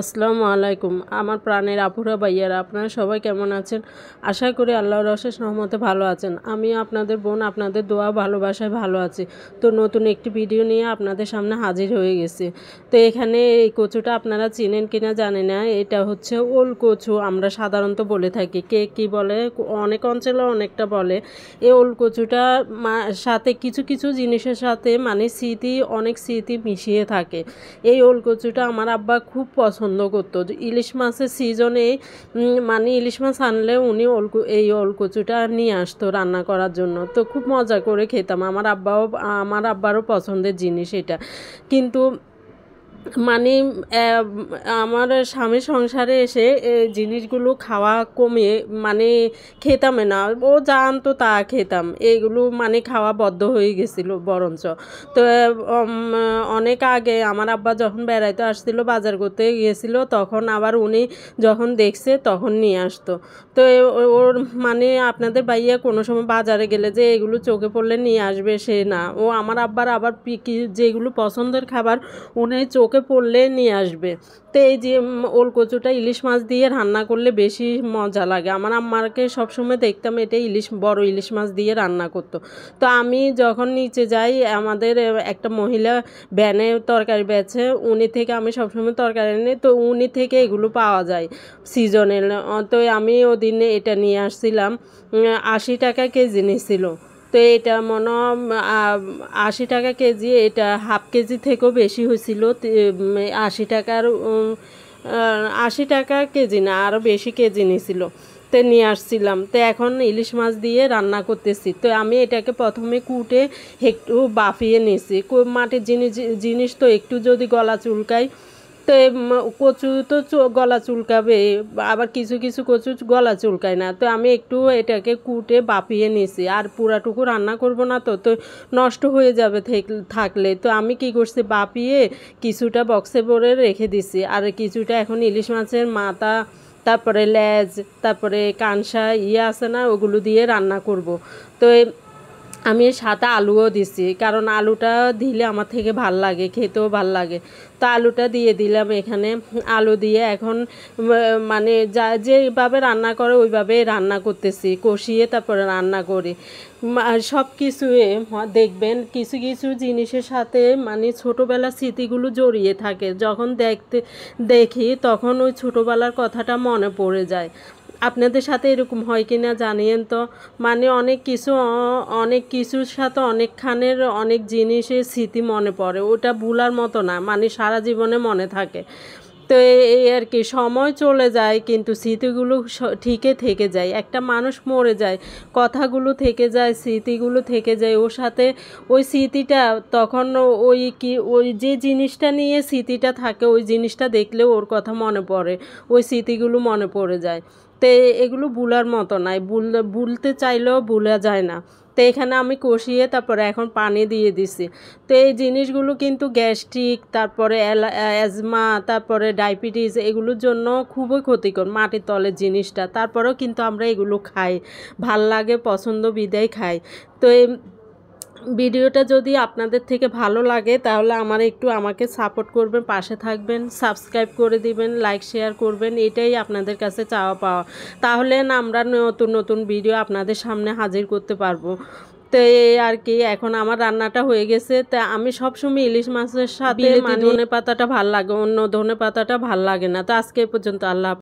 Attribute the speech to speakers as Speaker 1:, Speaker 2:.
Speaker 1: আসসালামু আলাইকুম আমার প্রাণের আপুরা ভাইয়ারা, আপনারা সবাই কেমন আছেন? আশা করি আল্লাহর অশেষ রহমতে ভালো আছেন। আমি আপনাদের বোন, আপনাদের দোয়া ভালোবাসায় ভালো আছি। তো নতুন একটি ভিডিও নিয়ে আপনাদের সামনে হাজির হয়ে গেছি। তো এখানে এই কচুটা আপনারা চিনেন কিনা জানি না, এটা হচ্ছে ওল কচু আমরা সাধারণত বলে থাকি। কে কী বলে, অনেক অঞ্চলে অনেকটা বলে। এই ওল কচুটা সাথে কিছু কিছু জিনিসের সাথে স্মৃতি, অনেক স্মৃতি মিশিয়ে থাকে। এই ওল কচুটা আমার আব্বা খুব পছন্দ করতো। ইলিশ মাছের সিজনে ইলিশ মাছ আনলে উনি এই ওল কচুটা নিয়ে আসতো রান্না করার জন্য। তো খুব মজা করে খেতাম। আমার আব্বারও পছন্দের জিনিস এটা। কিন্তু আমার স্বামীর সংসারে এসে জিনিসগুলো খাওয়া কমিয়ে খেতাম না। ও যা আনতো তা খেতাম, এগুলো খাওয়া বদ্ধ হয়ে গেছিল বরঞ্চ। তো অনেক আগে আমার আব্বা যখন বেড়াইতে আসছিল, বাজার করতে গিয়েছিল, তখন আবার উনি যখন দেখছে তখন নিয়ে আসতো। তো ওর আপনাদের ভাইয়া কোনো সময় বাজারে গেলে যে এগুলো চোখে পড়লে নিয়ে আসবে সে না। ও আমার আব্বার আবার যেগুলো পছন্দের খাবার উনি চোখে পড়লে নিয়ে আসবে। তো এই যে ওল কচুটা ইলিশ মাছ দিয়ে রান্না করলে বেশি মজা লাগে। আমার আম্মাকে সবসময় দেখতাম এটা বড় ইলিশ মাছ দিয়ে রান্না করতো। তো আমি যখন নিচে যাই, আমাদের একটা মহিলা ভ্যানে তরকারি বেচে, উনি থেকে আমি সবসময় তরকারি নিই। তো উনি থেকে এগুলো পাওয়া যায় সিজনের। তো আমি ওদিনে এটা নিয়ে আসছিলাম, 80 টাকা কেজি নিয়েছিল। তো এটা 80 টাকা কেজি, এটা হাফ কেজি থেকেও বেশি হয়েছিল। 80 টাকার 80 টাকা কেজি না, আরও বেশি কেজি নিয়েছিল। তো নিয়ে আসছিলাম। তো এখন ইলিশ মাছ দিয়ে রান্না করতেছি। তো আমি এটাকে প্রথমে কুটে একটু বাফিয়ে নিয়েছি। মাটির জিনিস তো একটু যদি গলা চুলকায়, তো কচু তো গলা চুলকাবে, আবার কিছু কিছু কচু গলা চুলকায় না। তো আমি একটু এটাকে কুটে বাপিয়ে নিয়েছি। আর পুরাটুকু রান্না করব না, তো তো নষ্ট হয়ে যাবে থাকলে। তো আমি কি করছি, বাপিয়ে কিছুটা বক্সে ভরে রেখে দিছি। আর কিছুটা এখন ইলিশ মাছের মাথা, তারপরে লেজ, তারপরে কানসা আছে না, ওগুলো দিয়ে রান্না করব। তো আমি সাথে আলুও দিছি, কারণ আলুটা দিলে আমার থেকে ভাল লাগে, খেতেও ভাল লাগে। তো আলুটা দিয়ে দিলাম এখানে। আলু দিয়ে এখন যেভাবে রান্না করে ওইভাবে রান্না করতেছি, কষিয়ে তারপরে রান্না করি। সব কিছুয়ে দেখবেন কিছু কিছু জিনিসের সাথে ছোটোবেলার স্মৃতিগুলো জড়িয়ে থাকে। যখন দেখি তখন ওই ছোটোবেলার কথাটা মনে পড়ে যায়। আপনাদের সাথে এরকম হয় কি না জানিয়েন তো। অনেক কিছুর সাথে অনেকখানের অনেক জিনিসের স্মৃতি মনে পড়ে, ওটা ভুলার মতো না, সারা জীবনে মনে থাকে। তো এই আর কি, সময় চলে যায় কিন্তু স্মৃতিগুলো ঠিকই থেকে যায়। একটা মানুষ মরে যায়, কথাগুলো থেকে যায়, স্মৃতিগুলো থেকে যায় ওর সাথে। ওই স্মৃতিটা তখন ওই যে জিনিসটা নিয়ে স্মৃতিটা থাকে, ওই জিনিসটা দেখলেও ওর কথা মনে পড়ে, ওই স্মৃতিগুলো মনে পড়ে যায়। তো এগুলো ভুলার মতো নাই, ভুলতে চাইলেও ভুলা যায় না। তো এখানে আমি কষিয়ে তারপরে এখন পানি দিয়ে দিছি। তো এই জিনিসগুলো কিন্তু গ্যাস্ট্রিক, তারপরে অ্যাজমা, তারপরে ডায়াবেটিস, এগুলোর জন্য খুবই ক্ষতিকর মাটির তলের জিনিসটা। তারপরেও কিন্তু আমরা এগুলো খাই, ভাল লাগে, পছন্দ বিদায় খাই। তো ভিডিওটা যদি আপনাদের থেকে ভালো লাগে তাহলে আমাকে সাপোর্ট করবেন, পাশে থাকবেন, সাবস্ক্রাইব করে দিবেন, লাইক শেয়ার করবেন। এটাই আপনাদের কাছে চাওয়া পাওয়া। তাহলে আমরা নতুন নতুন ভিডিও আপনাদের সামনে হাজির করতে পারবো। তো এই আর কি, এখন আমার রান্নাটা হয়ে গেছে। তা আমি সবসময় ইলিশ মাছের সাথে ধনে পাতাটা ভাল লাগে, অন্য ধনে পাতাটা ভাল লাগে না। তো আজকে পর্যন্ত, আল্লাহ।